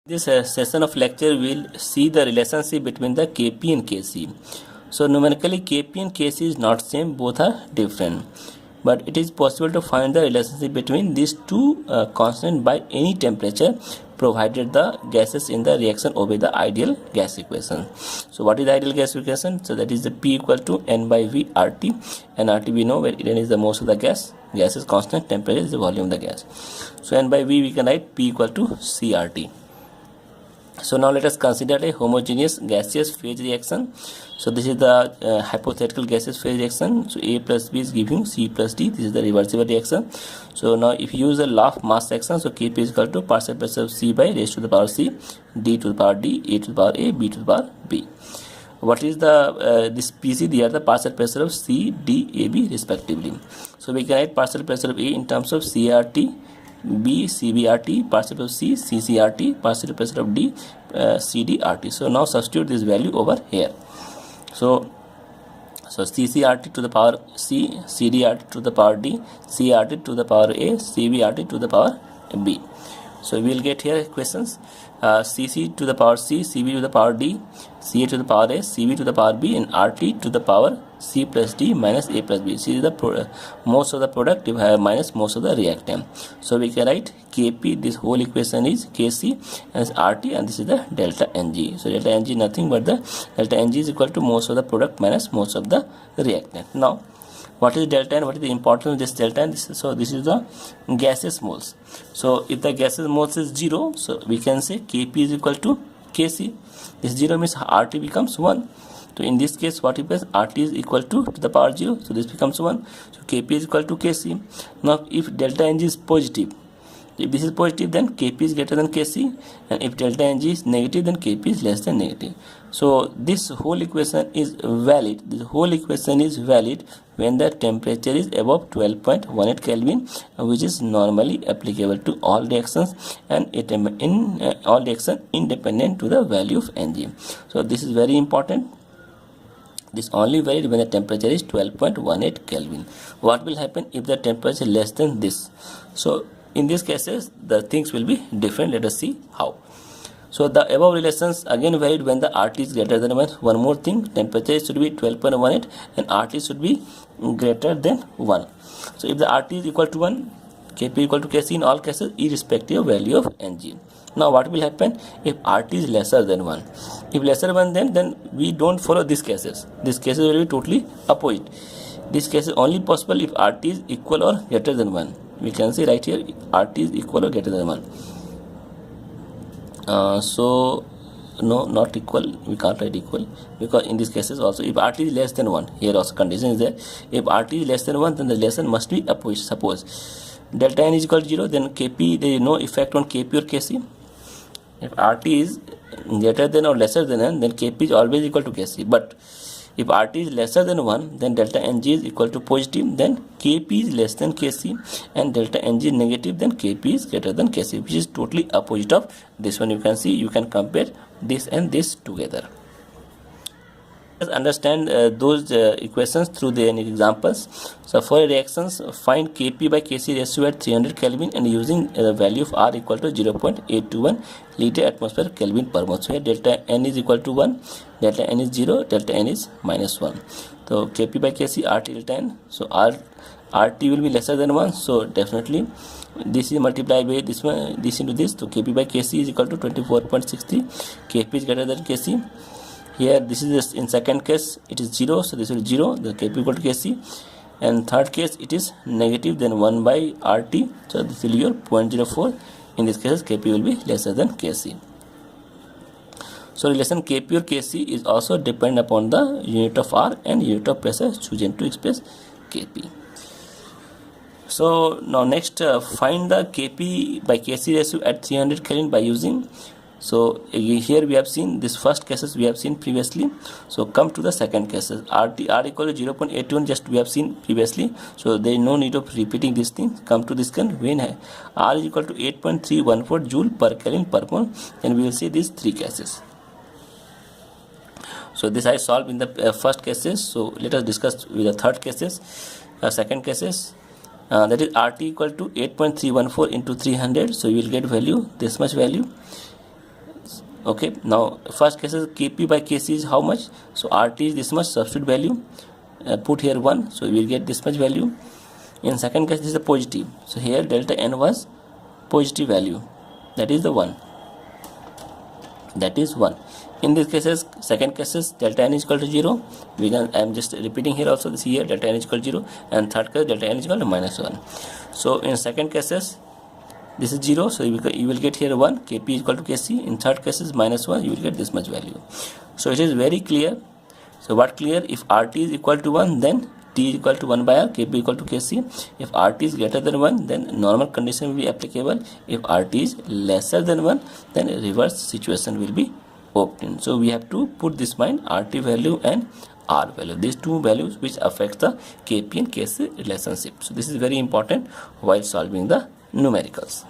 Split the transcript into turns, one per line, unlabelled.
This session of lecture will see the relationship between the Kp and Kc. So numerically Kp and Kc is not same, both are different. But it is possible to find the relationship between these two constants by any temperature, provided the gases in the reaction obey the ideal gas equation. So what is the ideal gas equation? So that is the P equal to N by V RT, and RT we know where N is the mass of the gas is constant, temperature is the volume of the gas. So N by V we can write P equal to CRT. So now let us consider a homogeneous gaseous phase reaction. So this is the hypothetical gaseous phase reaction. So A plus B is giving C plus D. This is the reversible reaction. So now if you use the law of mass action, so Kp is equal to partial pressure of C by raised to the power C, D to the power D, A to the power A, B to the power B. What is the this Pc? They are the partial pressure of C, D, A, B respectively. So we can write partial pressure of A in terms of CRT, B CBRT, partial of C CCRT, partial pressure of D CDRT. So now substitute this value over here. So CCRT to the power C, CDRT to the power D, CRT to the power A, CBRT to the power B. So we will get here questions. Cc to the power C, Cb to the power D, Ca to the power A, Cb to the power B, and Rt to the power C plus D minus A plus B. C is the most of the product minus most of the reactant. So we can write Kp, this whole equation is Kc, and Rt, and this is the delta Ng. So delta Ng nothing but the delta Ng is equal to most of the product minus most of the reactant. Now what is delta N? What is the importance of this delta N? So this is the gaseous moles. So if the gaseous moles is 0, so we can say Kp is equal to Kc. This 0 means Rt becomes 1. So in this case what happens? Rt is equal to the power 0. So this becomes 1. So Kp is equal to Kc. Now if delta Ng is positive, if this is positive, then Kp is greater than Kc, and if delta Ng is negative, then Kp is less than negative. So this whole equation is valid. This whole equation is valid when the temperature is above 12.18 Kelvin, which is normally applicable to all reactions, and all reactions independent to the value of Ng. So this is very important. This only valid when the temperature is 12.18 Kelvin. What will happen if the temperature is less than this? So in these cases the things will be different. Let us see how. So the above relations again valid when the Rt is greater than 1. One more thing, temperature should be 12.18 and Rt should be greater than 1. So if the Rt is equal to 1, Kp equal to Kc in all cases irrespective of value of Ng. Now what will happen if Rt is lesser than 1? If lesser than 1, then we don't follow these cases. These cases will be totally opposite. This case is only possible if Rt is equal or greater than 1. We can say right here Rt is equal or greater than 1. So no, not equal, we can't write equal, because in these cases also if Rt is less than 1, here also condition is there. If Rt is less than 1, then the relation must be opposite. Suppose delta N is equal to 0, then Kp, there is no effect on Kp or Kc. If Rt is greater than or lesser than N, then Kp is always equal to Kc. But if Rt is lesser than 1, then delta Ng is equal to positive, then Kp is less than Kc, and delta Ng is negative, then Kp is greater than Kc, which is totally opposite of this one. You can see, you can compare this and this together. Let's understand those equations through the examples. So for reactions, find Kp by Kc ratio at 300 Kelvin and using the value of R equal to 0.821 liter atmosphere Kelvin per mole. So here delta N is equal to 1, delta N is 0, delta N is minus 1. So Kp by Kc, Rt delta N. So Rt will be lesser than 1. So definitely this is multiplied by this one, this into this. So Kp by Kc is equal to 24.63. Kp is greater than Kc. Here this is in second case it is 0, so this will be 0, the Kp equal to Kc, and third case it is negative, then 1 by Rt, so this will be your 0.04. In this case Kp will be lesser than Kc. So relation Kp or Kc is also depend upon the unit of R and unit of pressure chosen to express Kp. So now next find the Kp by Kc ratio at 300 Kelvin by using. So here we have seen this first cases we have seen previously. So come to the second cases. R equal to 0.81, just we have seen previously. So there is no need of repeating this thing. Come to this one, when R is equal to 8.314 joule per Kelvin per mole, then we will see these three cases. So this I solved in the first cases. So let us discuss with the third cases, second cases. That is Rt equal to 8.314 into 300. So you will get value, this much value. Okay, now first case is Kp by Kc is how much? So Rt is this much, substitute value, put here 1, so we will get this much value. In second case, this is a positive, so here delta n was positive value, that is the 1, that is 1. In these cases, second cases, delta n is equal to 0, we can, I am just repeating here also, this here delta n is equal to 0, and third case delta n is equal to minus 1. So in second cases, this is 0, so you will get here 1, Kp is equal to Kc. In third case is minus 1, you will get this much value. So it is very clear. So what clear? If Rt is equal to 1, then T is equal to 1 by R, Kp equal to Kc. If Rt is greater than 1, then normal condition will be applicable. If Rt is lesser than 1, then reverse situation will be obtained. So we have to put this mind, Rt value and R value, these two values which affect the Kp and Kc relationship. So this is very important while solving the numericals.